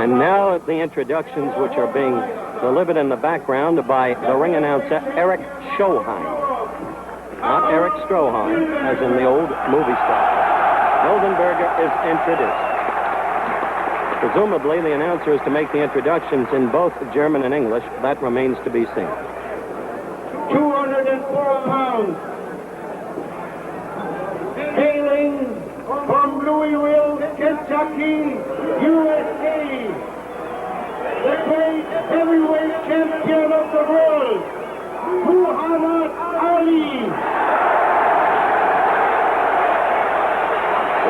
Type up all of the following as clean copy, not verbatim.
And now the introductions, which are being delivered in the background by the ring announcer, Eric Schoheim. Not Eric Stroheim, as in the old movie star. Mildenberger is introduced. Presumably, the announcer is to make the introductions in both German and English. That remains to be seen. 204 pounds. Hailing from Louisville, Kentucky, USA. The great heavyweight champion of the world, Muhammad Ali.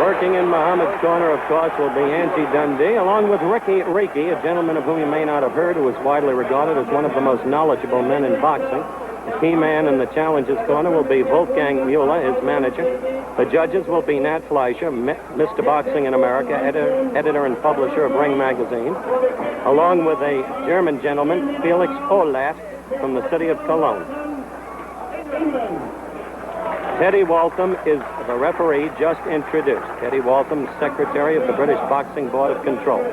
Working in Muhammad's corner, of course, will be Angie Dundee, along with Ricky Reiki, a gentleman of whom you may not have heard, who is widely regarded as one of the most knowledgeable men in boxing. The key man in the challenger's corner will be Wolfgang Mueller, his manager. The judges will be Nat Fleischer, Mr. Boxing in America, editor and publisher of Ring Magazine, along with a German gentleman, Felix Olat, from the city of Cologne. Teddy Waltham is the referee just introduced. Teddy Waltham, secretary of the British Boxing Board of Control.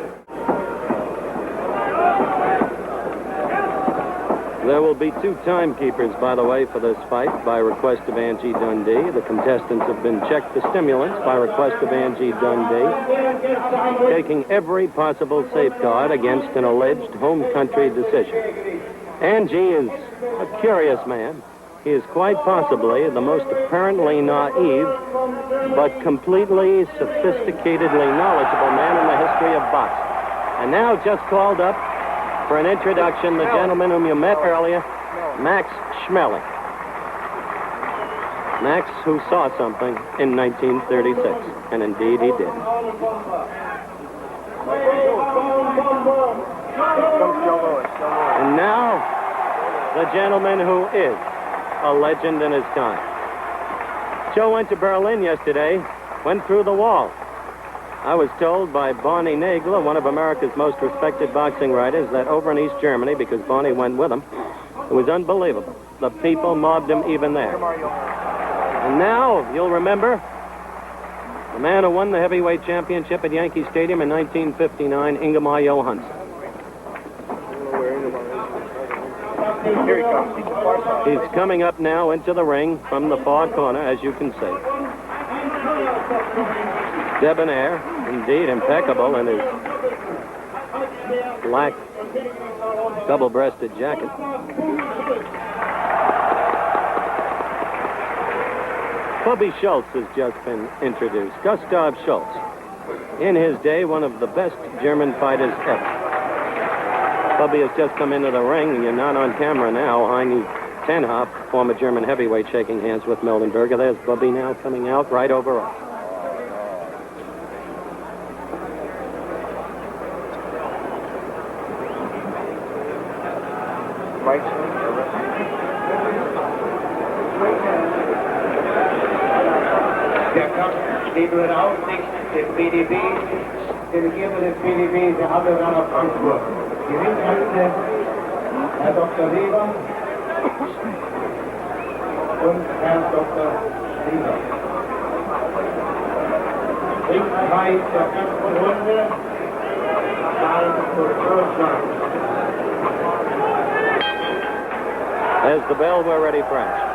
There will be two timekeepers, by the way, for this fight by request of Angie Dundee. The contestants have been checked for stimulants by request of Angie Dundee, taking every possible safeguard against an alleged home country decision. Angie is a curious man. He is quite possibly the most apparently naive, but completely sophisticatedly knowledgeable man in the history of boxing. And now just called up for an introduction, the gentleman whom you met earlier, Max Schmeling. Max, who saw something in 1936, and indeed he did. And now, the gentleman who is a legend in his time. Joe went to Berlin yesterday, went through the wall. I was told by Barney Nagler, one of America's most respected boxing writers, that over in East Germany, because Barney went with him, it was unbelievable. The people mobbed him even there. And now, you'll remember, the man who won the heavyweight championship at Yankee Stadium in 1959, Ingemar Johansson. Here he comes. He's coming up now into the ring from the far corner, as you can see. Debonair, indeed impeccable in his black double-breasted jacket. Bubby Schultz has just been introduced. Gustav Schultz. In his day, one of the best German fighters ever. Bubby has just come into the ring. You're not on camera now. Heini Tenhop, former German heavyweight, shaking hands with Mildenberger. There's Bubby now coming out right over us. Liebe Aufsicht des BDB, Delegierte des BDB, der Abwehrmann aus Frankfurt. Gewinnt Herr Dr. Weber und Herr Dr. Weber. Ringfrei zur ersten Runde, Wahl zur Vorschlag. As the bell, we're ready for action.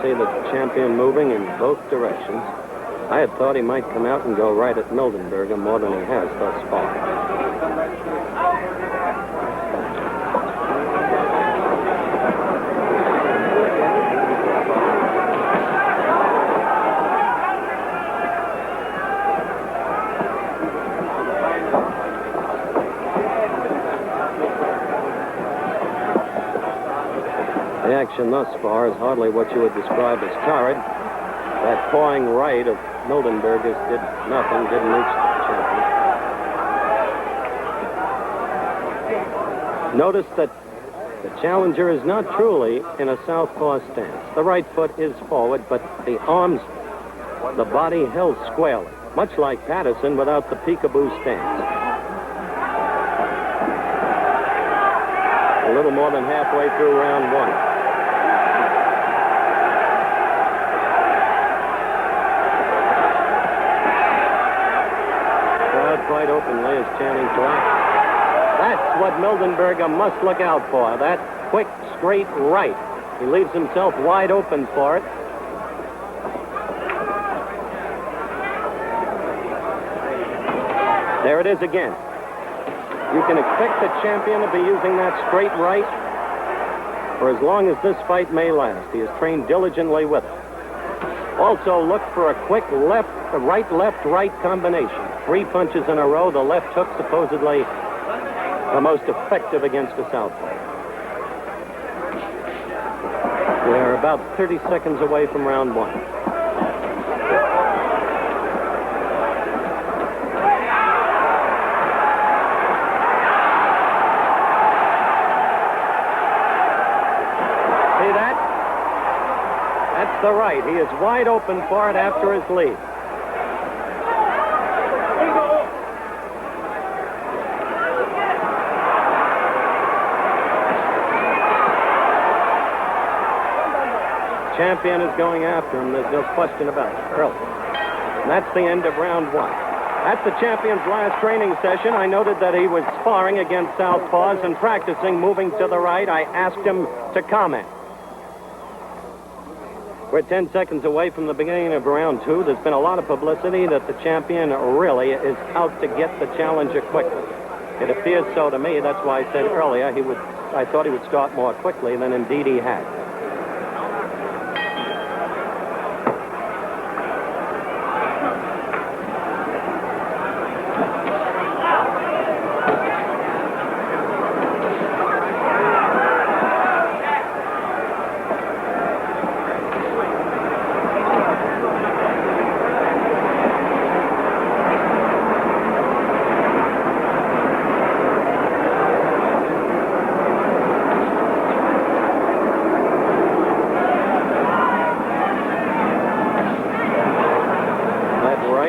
See the champion moving in both directions. I had thought he might come out and go right at Mildenberger more than he has thus far. The action thus far is hardly what you would describe as torrid. That pawing right of Mildenberger's did nothing, didn't reach the champion. Notice that The challenger is not truly in a southpaw stance. The right foot is forward, but the arms, the body held squarely, much like Patterson without the peekaboo stance. A little more than halfway through round one. Crowd quite openly is chanting for action. That's what Mildenberger must look out for, that quick, straight right. He leaves himself wide open for it. There it is again. You can expect the champion to be using that straight right for as long as this fight may last. He has trained diligently with it. Also look for a quick right combination. 3 punches in a row, the left hook supposedly the most effective against a southpaw. We're about 30 seconds away from round one. See that? That's the right. He is wide open for it after his lead. Champion is going after him. There's no question about it. Early. And that's the end of round one. At the champion's last training session, I noted that he was sparring against southpaws and practicing moving to the right. I asked him to comment. We're 10 seconds away from the beginning of round two. There's been a lot of publicity that the champion really is out to get the challenger quickly. It appears so to me. That's why I said earlier I thought he would start more quickly than indeed he had.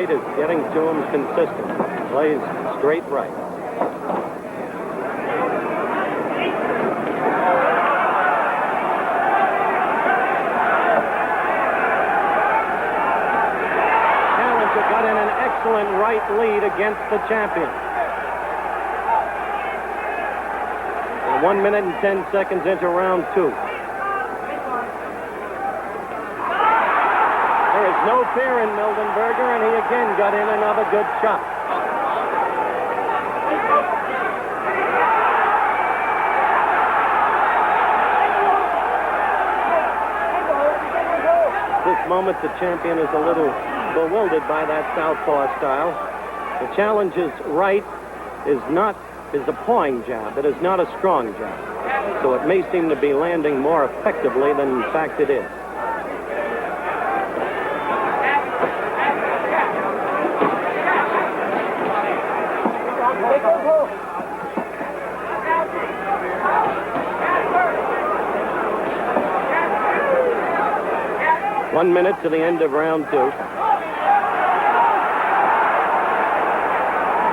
Is getting to him consistently. Plays straight right. Challenger got in an excellent right lead against the champion. And 1 minute and 10 seconds into round two. No fear in Mildenberger, and he again got in another good shot. At this moment, the champion is a little bewildered by that southpaw style. The challenger's right is a pawing jab. It is not a strong jab. So it may seem to be landing more effectively than in fact it is. One minute to the end of round two.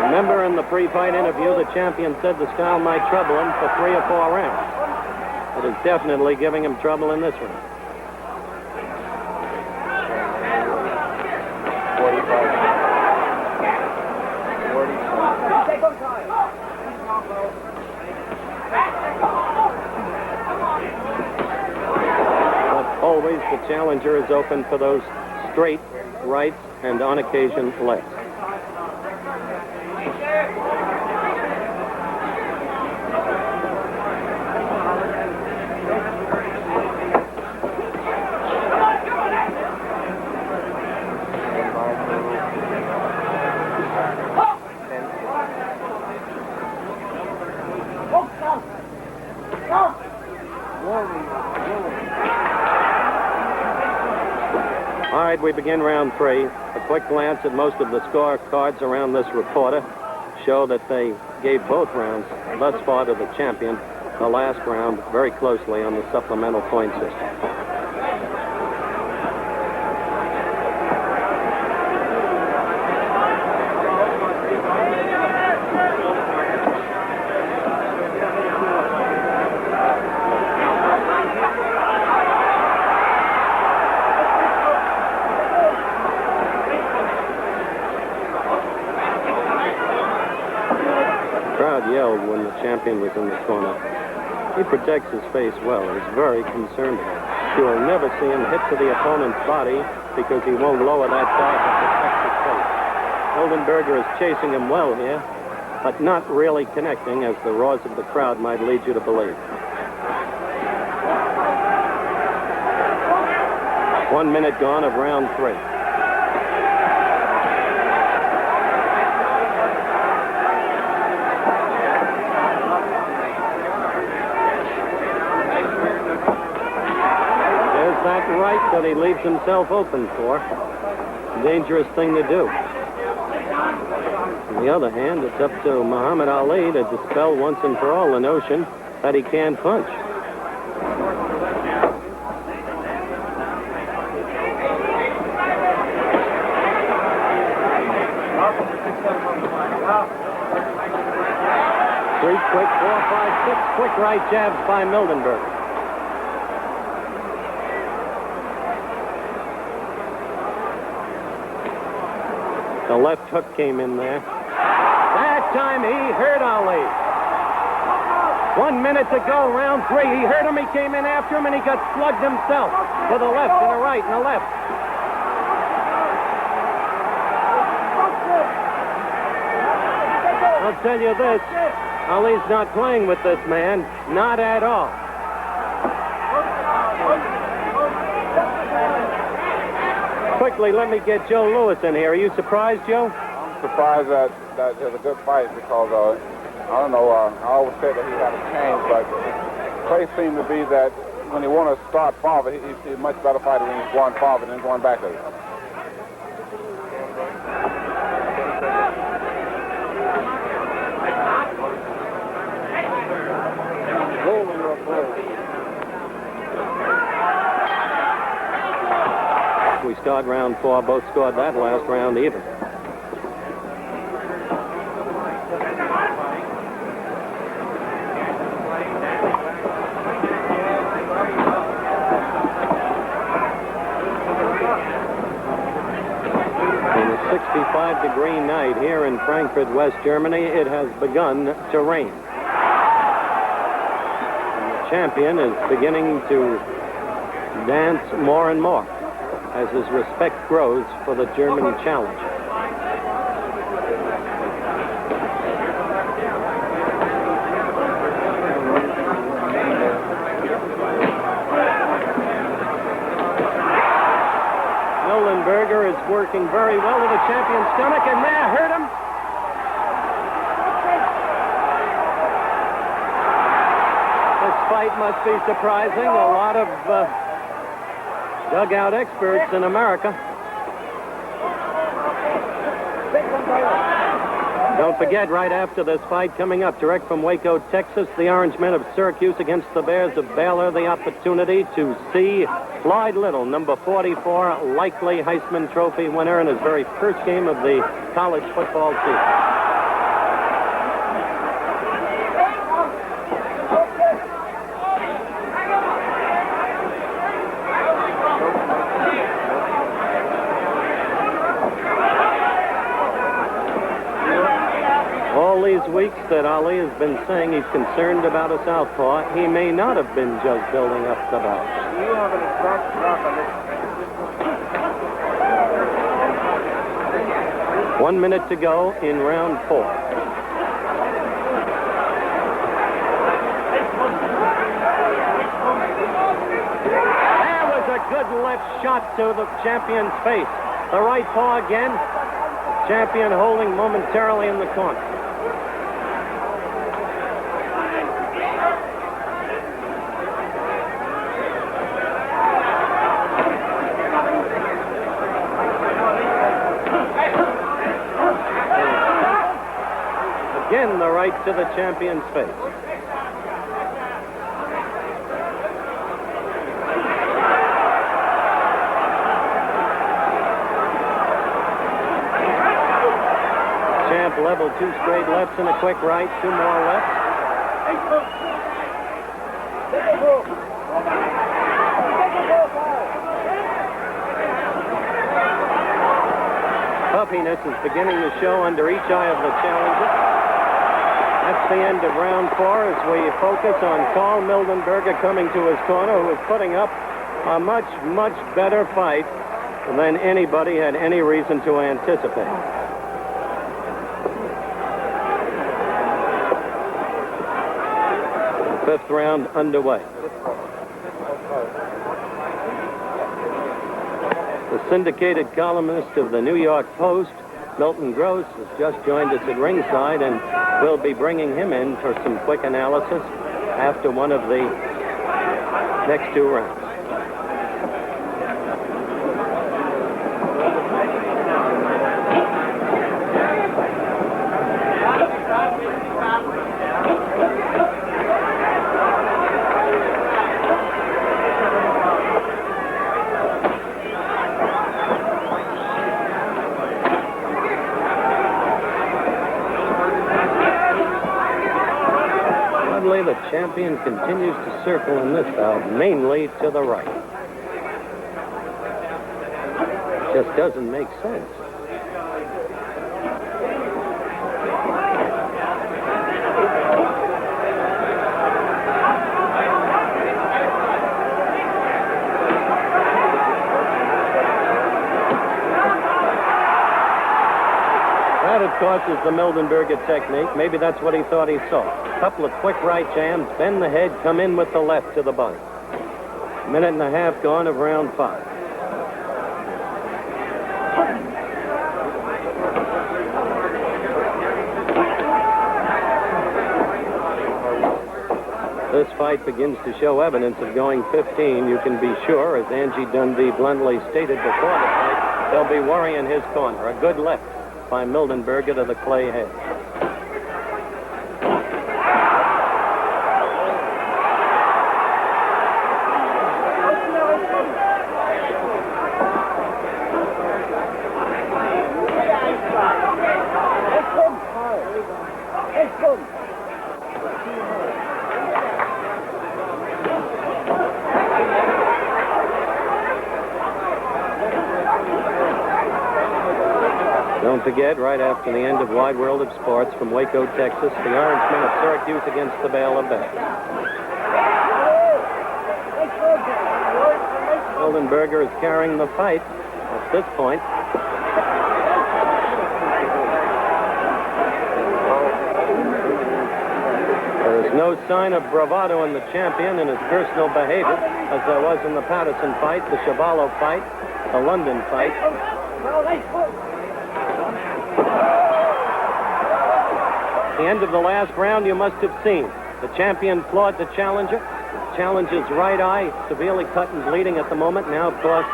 Remember in the pre-fight interview, the champion said the style might trouble him for 3 or 4 rounds. It is definitely giving him trouble in this round. 45. Always the challenger is open for those straight rights and on occasion lefts. All right, we begin round three. A quick glance at most of the scorecards around this reporter show that they gave both rounds thus far to the champion. the last round very closely on the supplemental point system. Yelled when the champion was in the corner. He protects his face well. He's very concerned about it. You will never see him hit to the opponent's body because he won't lower that guard to protect his face. Mildenberger is chasing him well here, but not really connecting, as the roars of the crowd might lead you to believe. 1 minute gone of round 3. That right that he leaves himself open for. Dangerous thing to do. On the other hand, it's up to Muhammad Ali to dispel once and for all the notion that he can't punch. Three quick, 4, 5, 6 quick right jabs by Mildenberger. The left hook came in there. That time he hurt Ali. 1 minute to go, round 3. He hurt him, he came in after him, and he got slugged himself. To the left and a right and a left. I'll tell you this, Ali's not playing with this man. Not at all. Quickly, let me get Joe Lewis in here. Are you surprised, Joe? I'm surprised that it's a good fight because, I don't know, I always said that he had a change, but Clay seemed to be that when he want to start forward, he's a much better fighter when he's going forward than going back. We start round 4. Both scored that last round even. On a 65-degree night here in Frankfurt, West Germany, it has begun to rain. And the champion is beginning to dance more and more as his respect grows for the German challenge. Mildenberger is working very well to the champion's stomach, and there hurt him. This fight must be surprising. A lot of dugout experts in America. Don't forget, right after this fight coming up, direct from Waco, Texas, the Orange Men of Syracuse against the Bears of Baylor, the opportunity to see Floyd Little, number 44, likely Heisman Trophy winner in his very first game of the college football season. All these weeks that Ali has been saying he's concerned about a southpaw, he may not have been just building up the bout. Do you have an exact mark on this? 1 minute to go in round 4. There was a good left shot to the champion's face. The right paw again. Champion holding momentarily in the corner. Again, the right to the champion's face. level, 2 straight lefts and a quick right, 2 more lefts. Puffiness is beginning to show under each eye of the challenger. That's the end of round 4 as we focus on Carl Mildenberger coming to his corner, who is putting up a much, much better fight than anybody had any reason to anticipate. Fifth round underway. The syndicated columnist of the New York Post, Milton Gross, has just joined us at ringside, and we'll be bringing him in for some quick analysis after one of the next 2 rounds. The champion continues to circle in this bout, mainly to the right. Just doesn't make sense. That, of course, is the Mildenberger technique. Maybe that's what he thought he saw. Couple of quick right jams, bend the head, come in with the left to the body. 1.5 minutes gone of round 5. This fight begins to show evidence of going 15. You can be sure, as Angie Dundee bluntly stated before the fight, they'll be worrying his corner. A good left by Mildenberger to the clay head. Don't forget, right after the end of Wide World of Sports from Waco, Texas, the Orangemen of Syracuse against the Baylor Bears. Mildenberger is carrying the fight at this point. There is no sign of bravado in the champion in his personal behavior, as there was in the Patterson fight, the Chavallo fight, the London fight. At the end of the last round, you must have seen the champion flawed the challenger. Challenger's right eye severely cut and bleeding at the moment. Now, of course,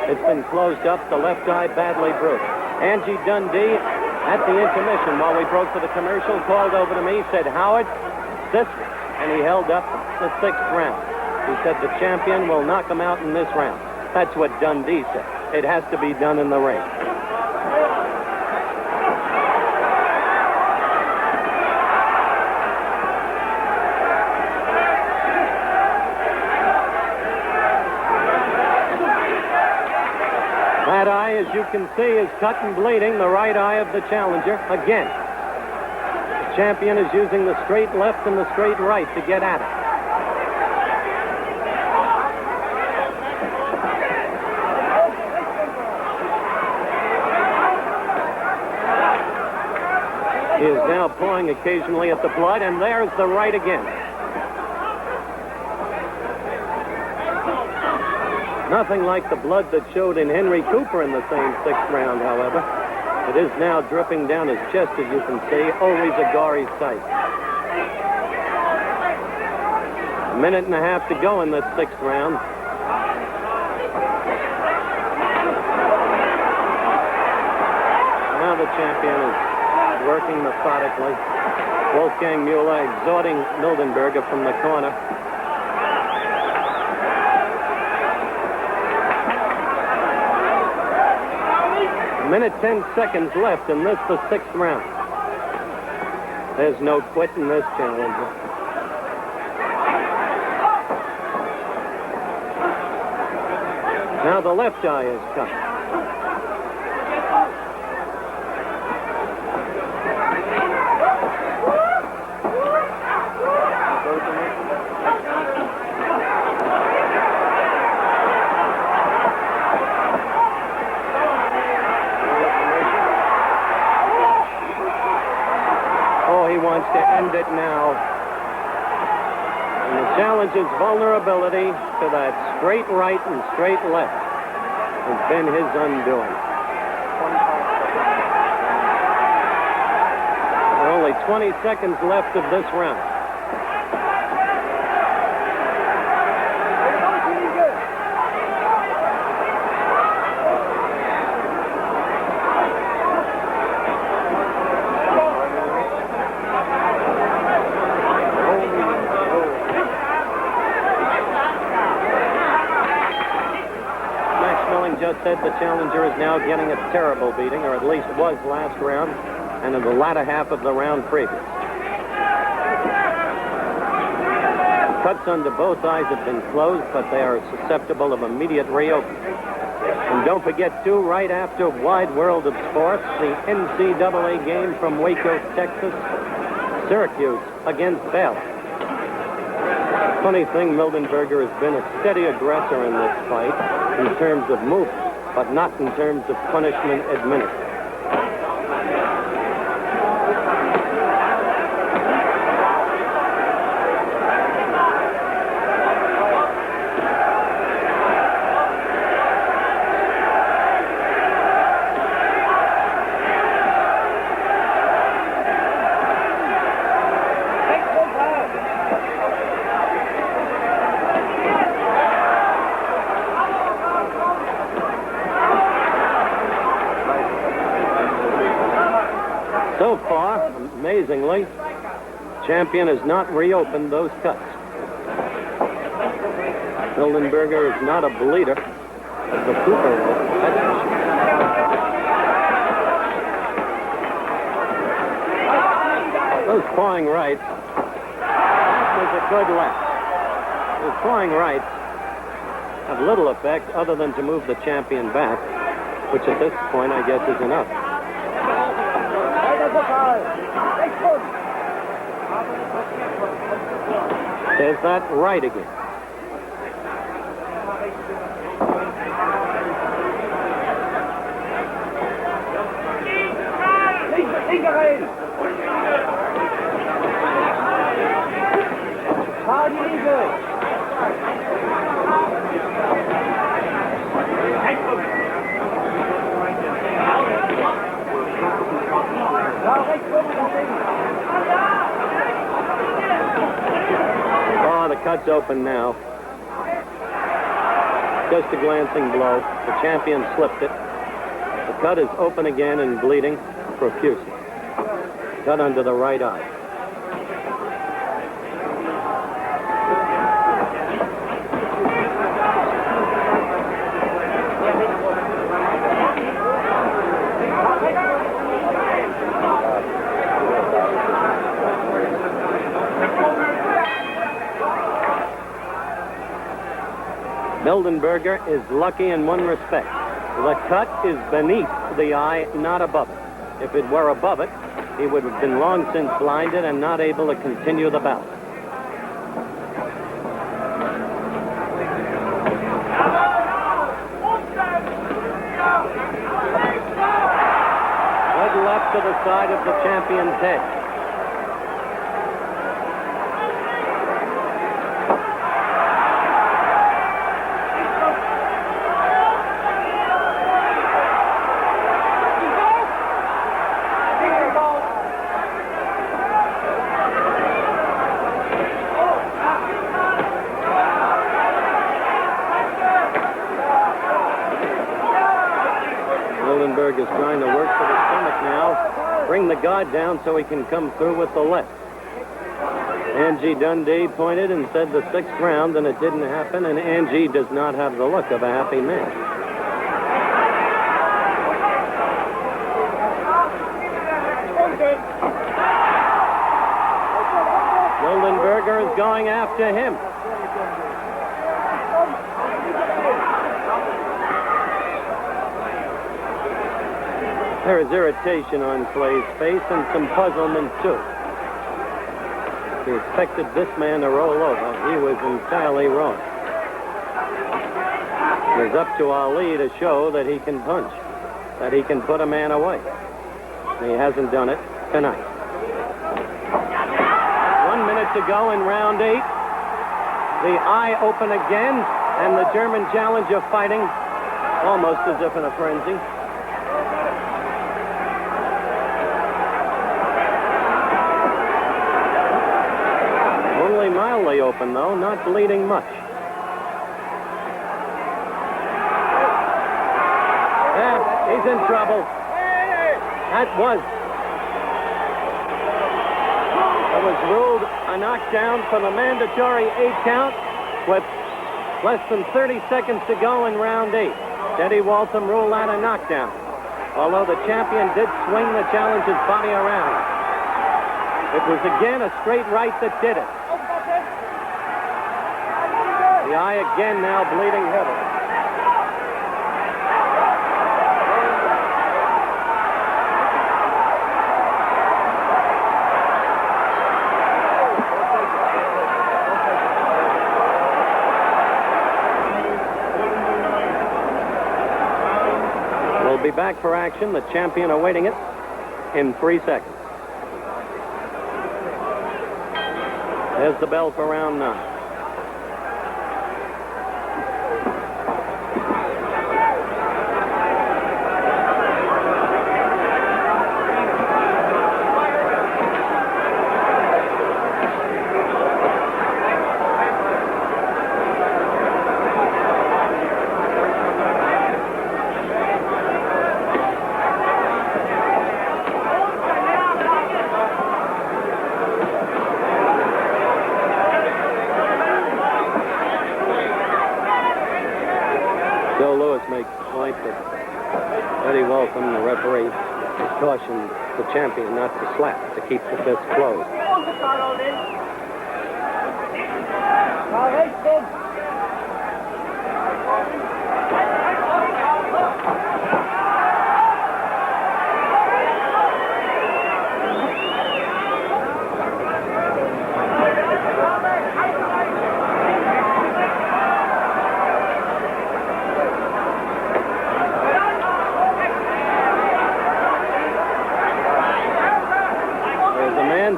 it's been closed up. The left eye badly bruised. Angie Dundee, at the intermission, while we broke for the commercial, called over to me, said, "Howard, this," and he held up the 6th round. He said the champion will knock him out in this round. That's what Dundee said. It has to be done in the ring. That eye, as you can see, is cut and bleeding, the right eye of the challenger. Again, the champion is using the straight left and the straight right to get at it. He is now pulling occasionally at the blood, and there's the right again. Nothing like the blood that showed in Henry Cooper in the same 6th round, however. It is now dripping down his chest, as you can see. Orizagari's sight. 1.5 minutes to go in the 6th round. Now the champion is working methodically. Wolfgang Mueller exhorting Mildenberger from the corner. 1 minute 10 seconds left in this, the 6th round. There's no quit in this challenger. Now the left eye is cut. Oh, he wants to end it now. And the challenger's vulnerability to that straight right and straight left has been his undoing. There are only 20 seconds left of this round. Just said the challenger is now getting a terrible beating, or at least was last round and in the latter half of the round previous. Cuts under both eyes have been closed, but they are susceptible of immediate reopening. And don't forget, too, right after Wide World of Sports, the NCAA game from Waco, Texas, Syracuse against Baylor. Funny thing, Mildenberger has been a steady aggressor in this fight in terms of movement, but not in terms of punishment administered. So far, amazingly, champion has not reopened those cuts. Mildenberger is not a bleeder of the Cooper. Those clawing rights was a good left. Those clawing rights have little effect other than to move the champion back, which at this point I guess is enough. There's that right again. Oh, the cut's open now. Just a glancing blow. The champion slipped it. The cut is open again and bleeding profusely. Cut under the right eye. Mildenberger is lucky in one respect. The cut is beneath the eye, not above it. If it were above it, he would have been long since blinded and not able to continue the bout. Good left to the side of the champion's head. Mildenberger is trying to work for the stomach now. Bring the guard down so he can come through with the left. Angie Dundee pointed and said the sixth round, and it didn't happen, and Angie does not have the look of a happy man. to him. There is irritation on Clay's face and some puzzlement, too. He expected this man to roll over. He was entirely wrong. It was up to Ali to show that he can punch, that he can put a man away. He hasn't done it tonight. 1 minute to go in round 8. The eye open again, and the German challenger fighting almost as if in a frenzy. Only mildly open, though, not bleeding much. He's in trouble. That was ruled a knockdown for the mandatory 8 count with less than 30 seconds to go in round 8. Teddy Waltham ruled that a knockdown, although the champion did swing the challenger's body around. It was again a straight right that did it. The eye again now bleeding heavily. We'll be back for action. The champion awaiting it in 3 seconds. There's the bell for round 9. The referee cautioned the champion not to slap, to keep the fist closed.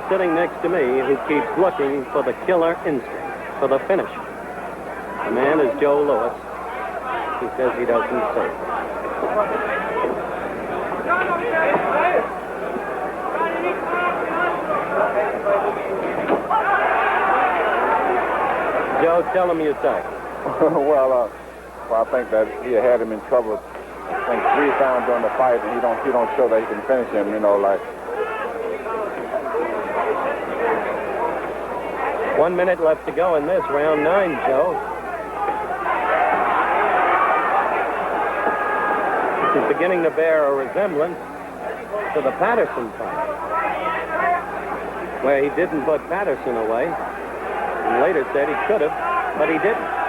Sitting next to me who keeps looking for the killer instinct, for the finish. The man is Joe Louis. He says he doesn't say. Joe, tell him you say. Well, I think that he had him in trouble, I think 3 times during the fight, and he don't show that he can finish him, like. 1 minute left to go in this round 9, Joe. This is beginning to bear a resemblance to the Patterson fight, where he didn't put Patterson away, and later said he could have, but he didn't.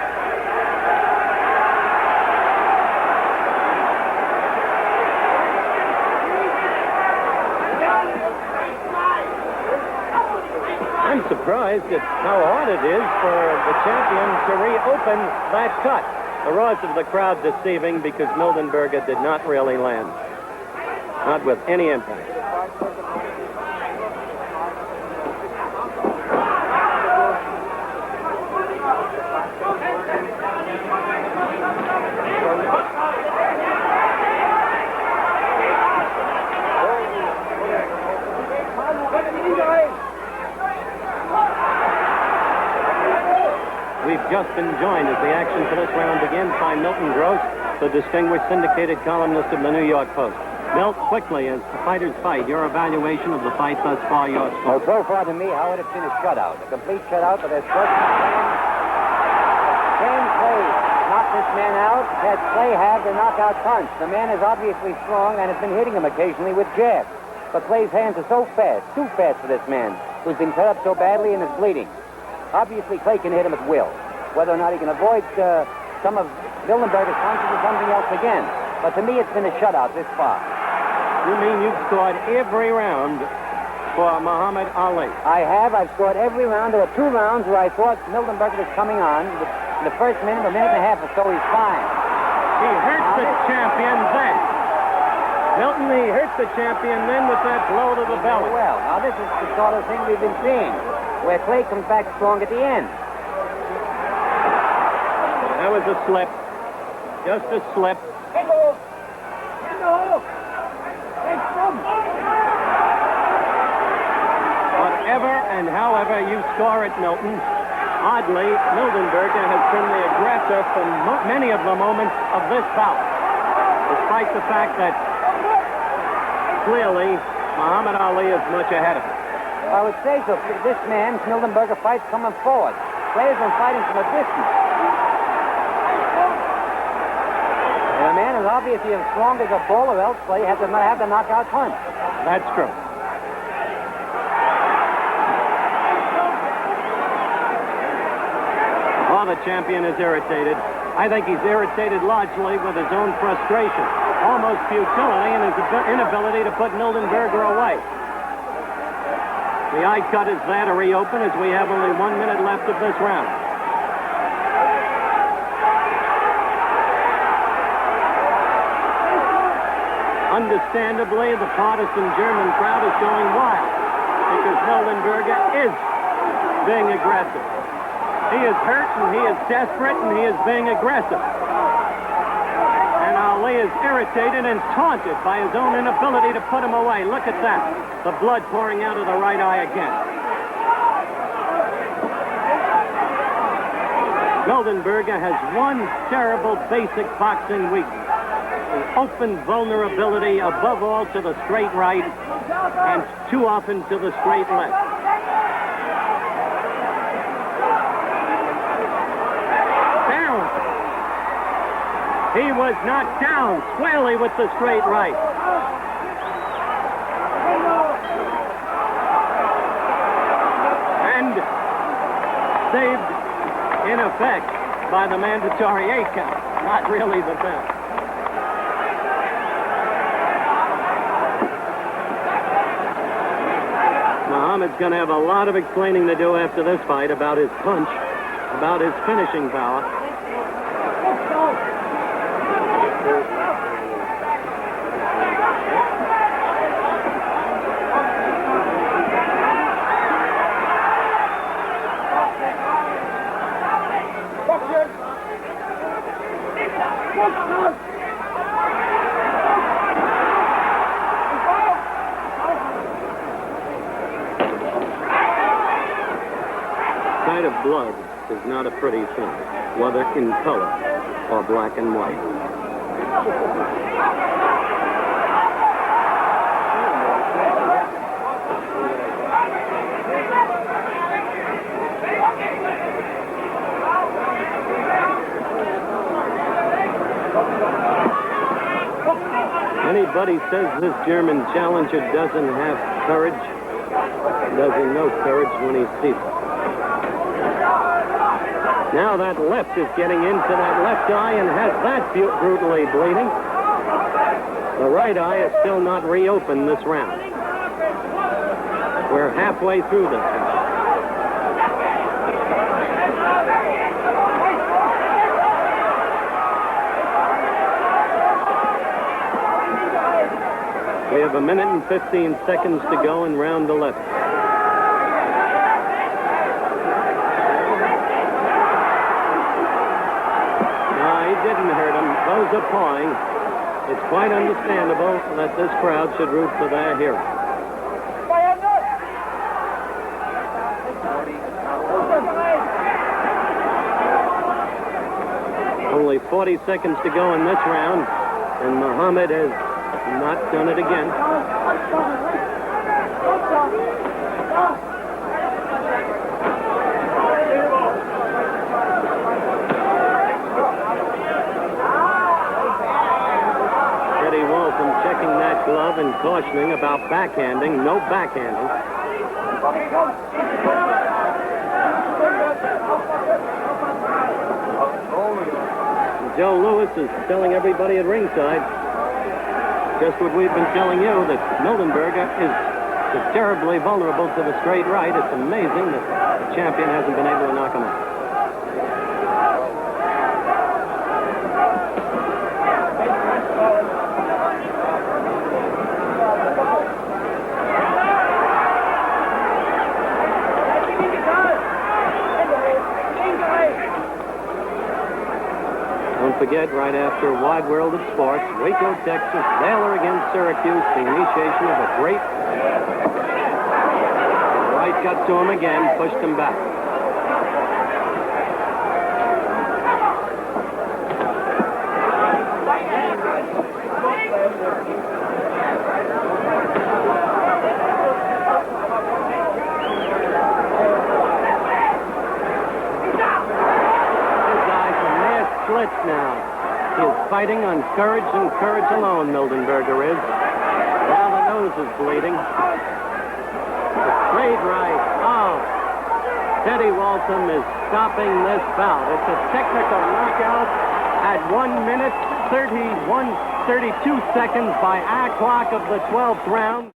I'm surprised at how hard it is for the champion to reopen that cut. The roars of the crowd deceiving because Mildenberger did not really land. Not with any impact. We've just been joined as the action for this round begins by Milton Gross, the distinguished syndicated columnist of the New York Post. Milt, quickly, as the fighters fight, your evaluation of the fight thus far, your score. Well, so far to me, Howard, it's been a shutout. A complete shutout, but as Clay knocked this man out, has Clay had the knockout punch. The man is obviously strong and has been hitting him occasionally with jabs. But Clay's hands are so fast, too fast for this man, who's been cut up so badly and is bleeding. Obviously, Clay can hit him at will. Whether or not he can avoid some of Mildenberger's punches is something else again. But to me, it's been a shutout this far. You mean you've scored every round for Muhammad Ali? I have. I've scored every round. There were 2 rounds where I thought Mildenberger was coming on. In the first minute, a minute and a half or so, he's fine. He hurts the champion then. Milton, he hurt the champion then with that blow to the belly. Well, now this is the sort of thing we've been seeing, where Clay comes back strong at the end. That was a slip. Just a slip. Whatever and however you score it, Milton, oddly, Mildenberger has been the aggressor for many of the moments of this bout, despite the fact that clearly Muhammad Ali is much ahead of him. I would say so. This man, Mildenberger, fights coming forward. Clay has been fighting from a distance. The man is obviously as strong as a bull, or else Clay has to have the knockout punch. That's true. Oh, the champion is irritated. I think he's irritated largely with his own frustration, almost futility, and his inability to put Mildenberger away. The eye cut is there to reopen as we have only 1 minute left of this round. Understandably, the partisan German crowd is going wild because Mildenberger is being aggressive. He is hurt, and he is desperate, and he is being aggressive. And Ali is irritated and taunted by his own inability to put him away. Look at that. The blood pouring out of the right eye again. Mildenberger has one terrible basic boxing weakness. An open vulnerability, above all, to the straight right, and too often to the straight left. Down. He was knocked down squarely with the straight right. And saved, in effect, by the mandatory 8 count. Not really the best. Muhammad's going to have a lot of explaining to do after this fight about his punch, about his finishing power. Sight of blood is not a pretty thing, whether in color or black and white. Anybody says this German challenger doesn't have courage, doesn't know courage when he sees it. Now that left is getting into that left eye and has that brutally bleeding. The right eye is still not reopened this round. We're halfway through this. We have 1 minute and 15 seconds to go in round 11. Didn't hurt him. Those are pawing. It's quite understandable that this crowd should root for their hero. Only 40 seconds to go in this round, and Muhammad has not done it again. Checking that glove and cautioning about backhanding. No backhanding. Joe Louis is telling everybody at ringside just what we've been telling you, that Mildenberger is terribly vulnerable to the straight right. It's amazing that the champion hasn't been able to knock him out. Don't forget, right after Wide World of Sports, Waco, Texas, Baylor against Syracuse, the initiation of a great... Right got to him again, pushed him back. Now. He is fighting on courage and courage alone, Mildenberger is. Now the nose is bleeding. The straight right. Oh. Teddy Walton is stopping this bout. It's a technical knockout at 1 minute, 32 seconds by our clock of the 12th round.